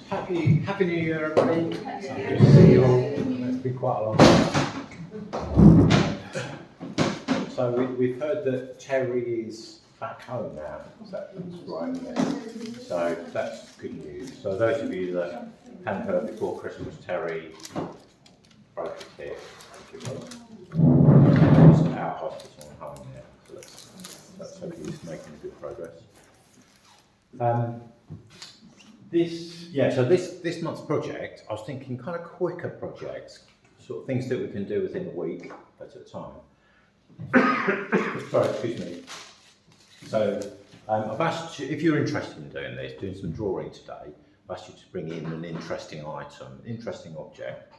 Happy New Year, everybody. Good to see you all. It's been quite a long time. So we've heard that Terry is back home now. That's right. Yeah. So that's good news. So those of you that hadn't heard before Christmas, Terry broke his hip. He's out of hospital and home now. So that's hopefully he's making good progress. So this month's project, I was thinking kind of quicker projects, sort of things that we can do within a week at a time. Sorry, excuse me. So I've asked you, if you're interested in doing this, doing some drawing today, I've asked you to bring in an interesting item, interesting object.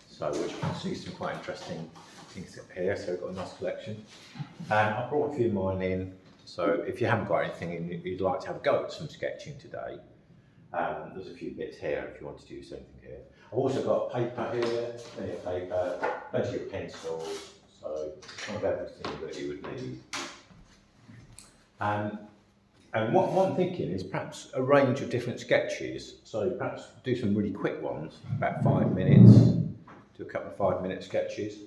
So which you can see some quite interesting things up here. So we've got a nice collection. I brought a few of mine in. So if you haven't got anything and you'd like to have a go at some sketching today, there's a few bits here if you want to do something here. I've also got paper here, plenty of paper, plenty of pencils, so kind of everything that you would need. And what I'm thinking is perhaps a range of different sketches, so perhaps do some really quick ones, about 5 minutes, do a couple of 5-minute sketches.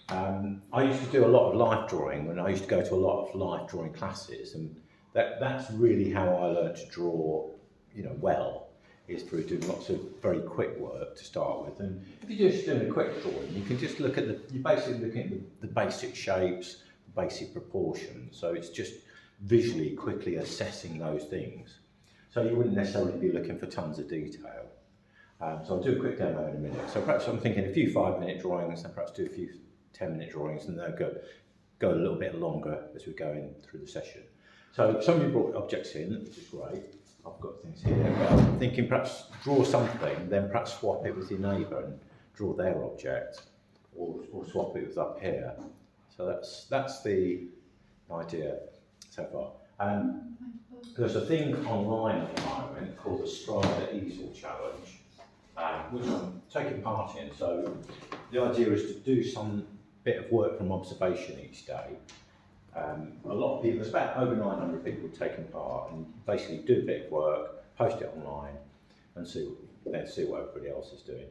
I used to do a lot of life drawing when I used to go to a lot of life drawing classes, and that's really how I learned to draw, well, is through doing lots of very quick work to start with. And if you're just doing a quick drawing, you can just look at you're basically looking at the basic shapes, the basic proportions. So it's just visually, quickly assessing those things. So you wouldn't necessarily be looking for tons of detail. So I'll do a quick demo in a minute. So perhaps I'm thinking a few 5-minute drawings and perhaps do a few 10-minute drawings, and then go a little bit longer as we go in through the session. So some of you brought objects in, which is great. I've got things here, but I'm thinking perhaps draw something, then perhaps swap it with your neighbour and draw their object, or swap it with up here. So that's the idea so far. There's a thing online at the moment called the Strada Easel Challenge, which I'm taking part in. So the idea is to do some bit of work from observation each day. A lot of people, there's about over 900 people taking part, and basically do a bit of work, post it online, and see what everybody else is doing.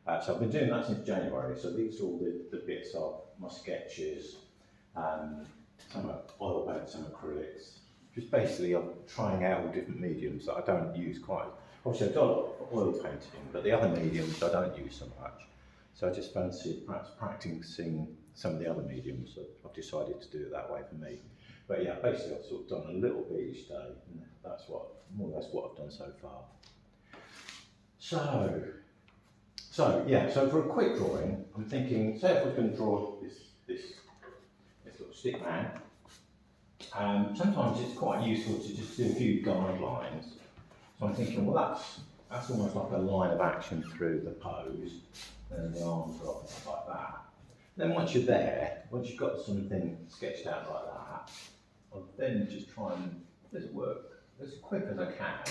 So I've been doing that since January. So these are all the bits of my sketches, some are oil paints, some acrylics. Just basically I'm trying out all different mediums that I don't use quite. Obviously I've got a lot of oil painting, but the other mediums I don't use so much. So I just fancied perhaps practicing some of the other mediums, so I've decided to do it that way for me. But yeah, basically I've sort of done a little bit each day, and that's more or less what I've done so far. So for a quick drawing, I'm thinking, say if I was going to draw this little stick man, sometimes it's quite useful to just do a few guidelines. So I'm thinking, well that's almost like a line of action through the pose, and the arms are off like that. Then once you're there, once you've got something sketched out like that, I'll then just try and let it work as quick as I can.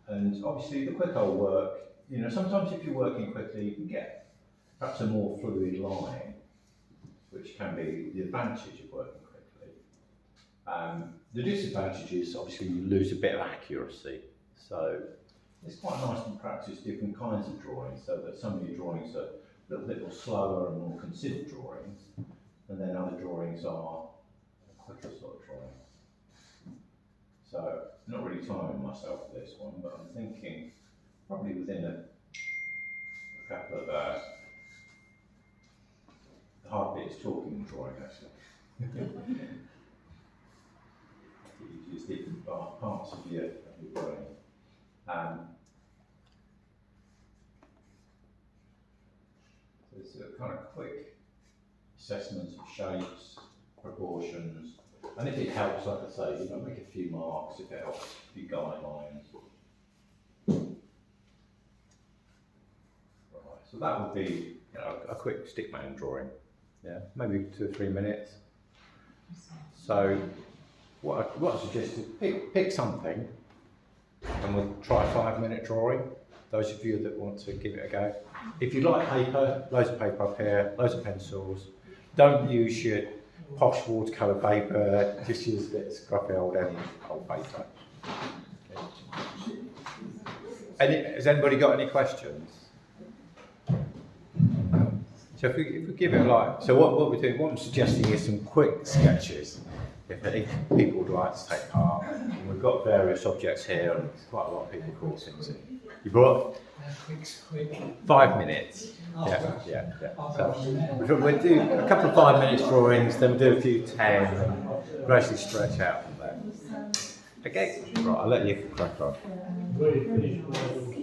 And obviously the quicker I work, sometimes if you're working quickly, you can get perhaps a more fluid line, which can be the advantage of working quickly. The disadvantage is obviously you lose a bit of accuracy. So it's quite nice to practice different kinds of drawings, so that some of your drawings are a little bit more slower and more considered drawings, and then other drawings are a quicker sort of drawing. So I'm not really timing myself for this one, but I'm thinking probably within a couple of hours. The hard bit is talking and drawing, actually. You use different parts of your brain. So it's a kind of quick assessments of shapes, proportions, and if it helps, like I say, make a few marks if it helps, a few guidelines. Right, so that would be a quick stickman drawing. Yeah, maybe 2 or 3 minutes. So what I suggest is pick something, and we'll try a 5-minute drawing. Those of you that want to give it a go. If you like paper, loads of paper up here, loads of pencils. Don't use your posh watercolour paper, just use a bit of scruffy old paper. Okay. Has anybody got any questions? So if we give it what we're doing, what I'm suggesting is some quick sketches. If people would like to take part, and we've got various objects here, and quite a lot of people call things in. You brought 5 minutes. Yeah. So we'll do a couple of 5 minutes drawings, then we'll do a few 10, and gradually stretch out from there. Okay, right, I'll let you crack on.